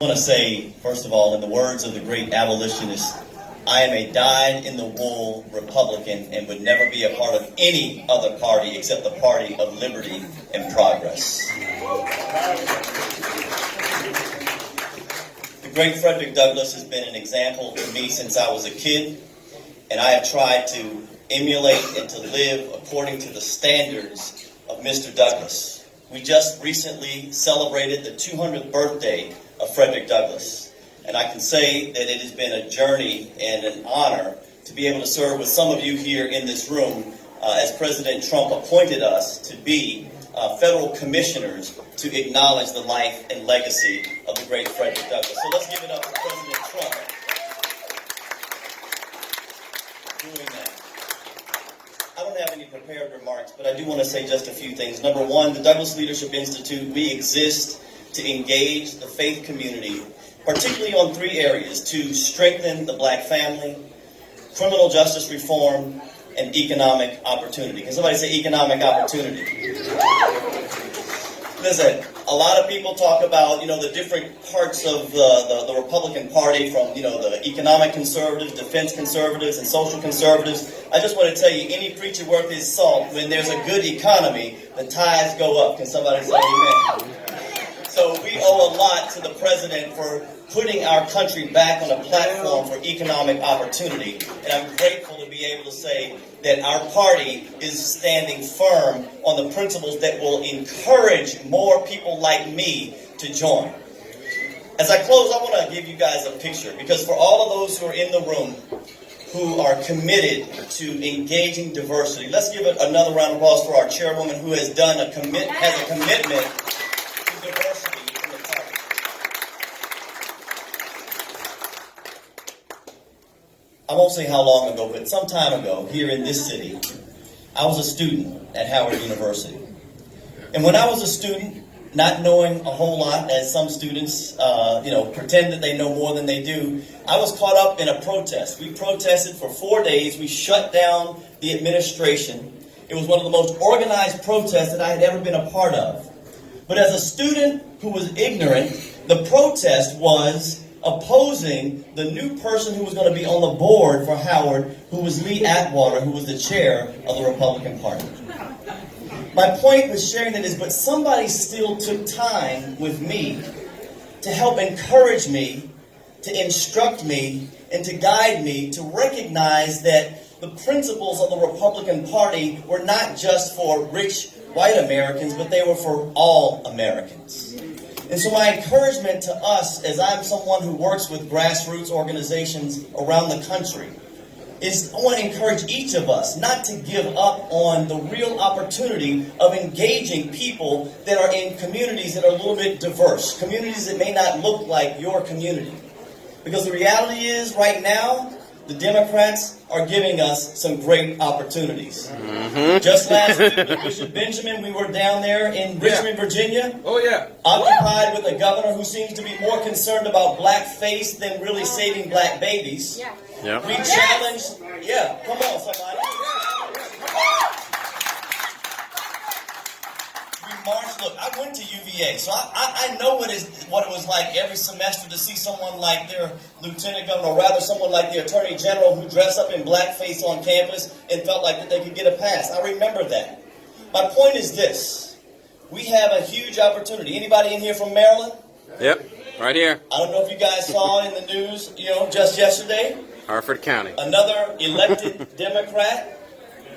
I want to say, first of all, in the words of the great abolitionist, I am a dyed-in-the-wool Republican and would never be a part of any other party except the party of liberty and progress. The great Frederick Douglass has been an example to me since I was a kid, and I have tried to emulate and to live according to the standards of Mr. Douglass. We just recently celebrated the 200th birthday of Frederick Douglass. And I can say that it has been a journey and an honor to be able to serve with some of you here in this room as President Trump appointed us to be federal commissioners to acknowledge the life and legacy of the great Frederick Douglass. So let's give it up for President Trump doing that. I don't have any prepared remarks, but I do want to say just a few things. Number one, the Douglass Leadership Institute, we exist to engage the faith community, particularly on three areas: to strengthen the black family, criminal justice reform, and economic opportunity. Can somebody say economic opportunity? Listen, a lot of people talk about, the different parts of the Republican Party, from, the economic conservatives, defense conservatives, and social conservatives. I just want to tell you, any preacher worth his salt, when there's a good economy, the tithes go up. Can somebody say amen? So we owe a lot to the president for putting our country back on a platform for economic opportunity. And I'm grateful to be able to say that our party is standing firm on the principles that will encourage more people like me to join. As I close, I want to give you guys a picture, because for all of those who are in the room who are committed to engaging diversity, let's give it another round of applause for our chairwoman, who has done has a commitment to diversity in the party. I won't say how long ago, but some time ago, here in this city, I was a student at Howard University. And when I was a student, not knowing a whole lot, as some students, pretend that they know more than they do, I was caught up in a protest. We protested for 4 days. We shut down the administration. It was one of the most organized protests that I had ever been a part of. But as a student who was ignorant, the protest was opposing the new person who was going to be on the board for Howard, who was Lee Atwater, who was the chair of the Republican Party. My point with sharing that is, but somebody still took time with me to help encourage me, to instruct me, and to guide me to recognize that the principles of the Republican Party were not just for rich white Americans, but they were for all Americans. And so my encouragement to us, as I'm someone who works with grassroots organizations around the country, is I want to encourage each of us not to give up on the real opportunity of engaging people that are in communities that are a little bit diverse, communities that may not look like your community. Because the reality is, right now, the Democrats are giving us some great opportunities. Mm-hmm. Just last week with Bishop Benjamin, we were down there in Richmond, Virginia. Oh, yeah. Occupied with a governor who seems to be more concerned about blackface than really saving black babies. Yeah. Yep. We challenged, come on, somebody. We marched. Look, I went to UVA, so I know what it was like every semester to see someone like their lieutenant governor, or rather someone like the attorney general, who dressed up in blackface on campus and felt like that they could get a pass. I remember that. My point is this: we have a huge opportunity. Anybody in here from Maryland? Yep, right here. I don't know if you guys saw in the news, just yesterday. Harford County. Another elected Democrat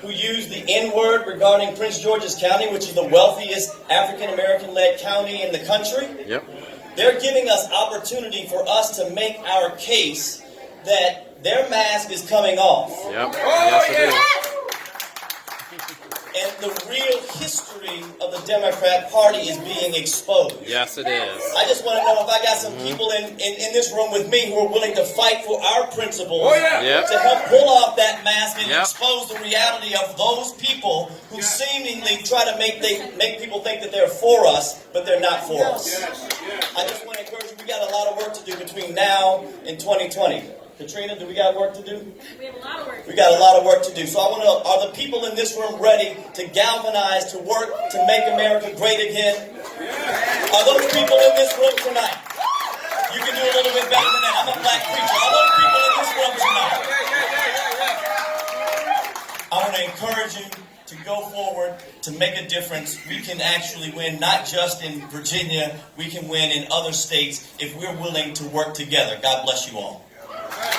who used the N-word regarding Prince George's County, which is the wealthiest African-American-led county in the country. Yep. They're giving us opportunity for us to make our case that their mask is coming off. Yep. Yes, it is. And the real history of the Democrat Party is being exposed. Yes, it is. I just want to know if I got some people in this room with me who are willing to fight for our principles Yep. to help pull off that mask and Yep. expose the reality of those people who seemingly try to make people think that they're for us, but they're not for us. I just want to encourage you, we got a lot of work to do between now and 2020. Katrina, do we got work to do? We have a lot of work. We got a lot of work to do. So I want to know, are the people in this room ready to galvanize, to work to make America great again? Are those people in this room tonight? You I'm a black preacher. All those people in this room tonight. I want to encourage you to go forward, to make a difference. We can actually win, not just in Virginia. We can win in other states if we're willing to work together. God bless you all.